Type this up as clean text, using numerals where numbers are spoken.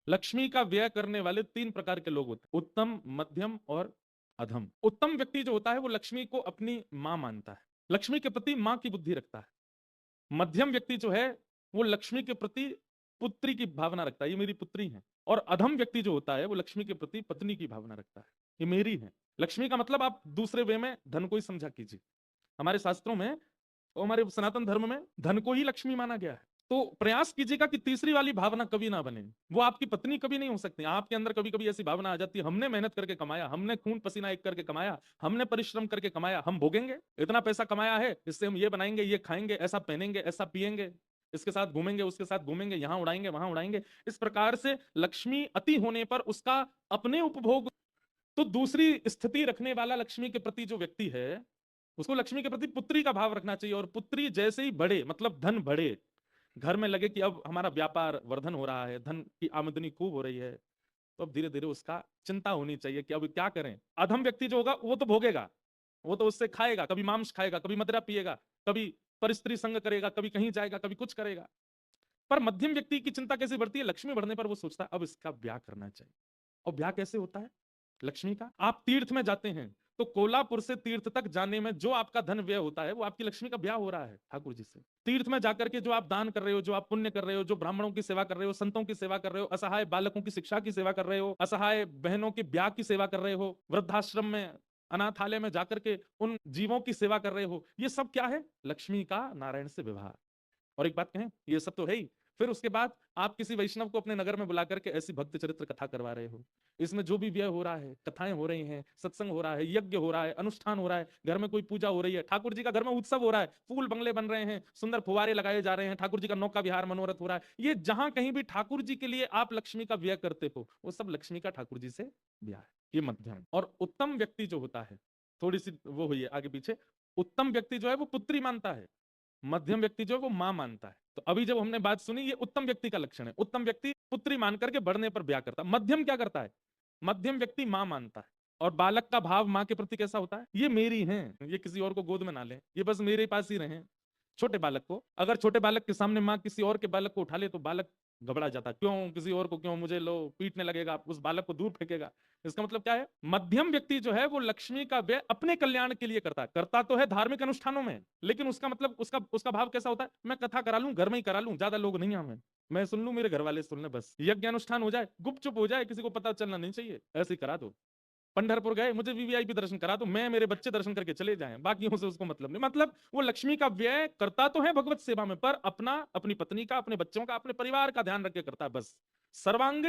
लक्ष्मी का व्यय करने वाले तीन प्रकार के लोग होते हैं, उत्तम, मध्यम और अधम। उत्तम व्यक्ति जो होता है वो लक्ष्मी को अपनी मां मानता है, लक्ष्मी के प्रति मां की बुद्धि रखता है। मध्यम व्यक्ति जो है वो लक्ष्मी के प्रति पुत्री की भावना रखता है, ये मेरी पुत्री है। और अधम व्यक्ति जो होता है वो लक्ष्मी के प्रति पत्नी की भावना रखता है, ये मेरी है। लक्ष्मी का मतलब आप दूसरे वे में धन को ही समझा कीजिए। हमारे शास्त्रों में और हमारे सनातन धर्म में धन को ही लक्ष्मी माना गया है। तो प्रयास कीजिएगा कि तीसरी वाली भावना कभी ना बने, वो आपकी पत्नी कभी नहीं हो सकती। आपके अंदर कभी कभी ऐसी भावना आ जाती है, हमने मेहनत करके कमाया, हमने खून पसीना एक करके कमाया, हमने परिश्रम करके कमाया, हम भोगेंगे, इतना पैसा कमाया है, इससे हम ये बनाएंगे, ये खाएंगे, ऐसा पहनेंगे, ऐसा पिएंगे, इसके साथ घूमेंगे, उसके साथ घूमेंगे, यहां उड़ाएंगे, वहां उड़ाएंगे। इस प्रकार से लक्ष्मी अति होने पर उसका अपने उपभोग। तो दूसरी स्थिति रखने वाला लक्ष्मी के प्रति जो व्यक्ति है उसको लक्ष्मी के प्रति पुत्री का भाव रखना चाहिए। और पुत्री जैसे ही बढ़े, मतलब धन बढ़े, घर में लगे कि अब हमारा व्यापार वर्धन हो रहा है, धन की आमदनी खूब हो रही है, तो अब धीरे धीरे उसका चिंता होनी चाहिए कि अब क्या करें। अधम व्यक्ति जो होगा वो तो भोगेगा, वो तो उससे खाएगा, कभी मांस खाएगा, कभी मदिरा पिएगा, कभी परिस्त्री संग करेगा, कभी कहीं जाएगा, कभी कुछ करेगा। पर मध्यम व्यक्ति की चिंता कैसे बढ़ती है, लक्ष्मी बढ़ने पर वो सोचता है अब इसका ब्याह करना चाहिए। और ब्याह कैसे होता है लक्ष्मी का, आप तीर्थ में जाते हैं तो कोल्हापुर से तीर्थ तक जाने में जो आपका धन व्यय होता है वो आपकी लक्ष्मी का ब्याह हो रहा है ठाकुर जी से। तीर्थ में जाकर के जो आप दान कर रहे हो, जो आप पुण्य कर रहे हो, जो ब्राह्मणों की सेवा कर रहे हो, संतों की सेवा कर रहे हो, असहाय बालकों की शिक्षा की सेवा कर रहे हो, असहाय बहनों के ब्याह की सेवा कर रहे हो, वृद्धाश्रम में अनाथालय में जाकर के उन जीवों की सेवा कर रहे हो, ये सब क्या है, लक्ष्मी का नारायण से विवाह। और एक बात कहें, ये सब तो है ही, फिर उसके बाद आप किसी वैष्णव को अपने नगर में बुला करके ऐसी भक्त चरित्र कथा करवा रहे हो। इसमें जो भी व्यय हो रहा है, कथाएं हो रही हैं, सत्संग हो रहा है, यज्ञ हो रहा है, अनुष्ठान हो रहा है, घर में कोई पूजा हो रही है, ठाकुर जी का घर में उत्सव हो रहा है, फूल बंगले बन रहे हैं, सुंदर फुवारे लगाए जा रहे हैं, ठाकुर जी का नौका विहार मनोरथ हो रहा है, ये जहां कहीं भी ठाकुर जी के लिए आप लक्ष्मी का व्यय करते हो वो सब लक्ष्मी का ठाकुर जी से ब्याह है। ये मध्यम। और उत्तम व्यक्ति जो होता है, थोड़ी सी वो हुई है आगे पीछे, उत्तम व्यक्ति जो है वो पुत्री मानता है, मध्यम व्यक्ति जो है वो मां मानता है। तो अभी जब हमने बात सुनी, ये उत्तम व्यक्ति का लक्षण है। उत्तम व्यक्ति पुत्री मान करके बढ़ने पर ब्याह करता है। मध्यम क्या करता है, मध्यम व्यक्ति मां मानता है। और बालक का भाव मां के प्रति कैसा होता है, ये मेरी हैं, ये किसी और को गोद में ना ले, ये बस मेरे पास ही रहे। छोटे बालक को, अगर छोटे बालक के सामने मां किसी और के बालक को उठा ले तो बालक घबरा जाता है, क्यों किसी और को, क्यों मुझे लो, पीटने लगेगा, उस बालक को दूर फेंकेगा। इसका मतलब क्या है, मध्यम व्यक्ति जो है वो लक्ष्मी का व्यय अपने कल्याण के लिए करता है। करता तो है धार्मिक अनुष्ठानों में, लेकिन उसका मतलब उसका उसका भाव कैसा होता है, मैं कथा करा लूं, घर में ही करा लूं, ज्यादा लोग नहीं हमें, मैं सुन लूं, मेरे घर वाले सुन ले, बस यज्ञ अनुष्ठान हो जाए, गुपचुप हो जाए, किसी को पता चलना नहीं चाहिए, ऐसे ही करा दो। पंढरपुर गए, मुझे वीवीआईपी दर्शन करा दो, मैं मेरे बच्चे दर्शन करके चले जाएं, बाकियों से उसको मतलब नहीं। मतलब वो लक्ष्मी का व्यय करता तो है भगवत सेवा में, पर अपना, अपनी पत्नी का, अपने बच्चों का, अपने परिवार का ध्यान रख के करता है, बस सर्वांगीण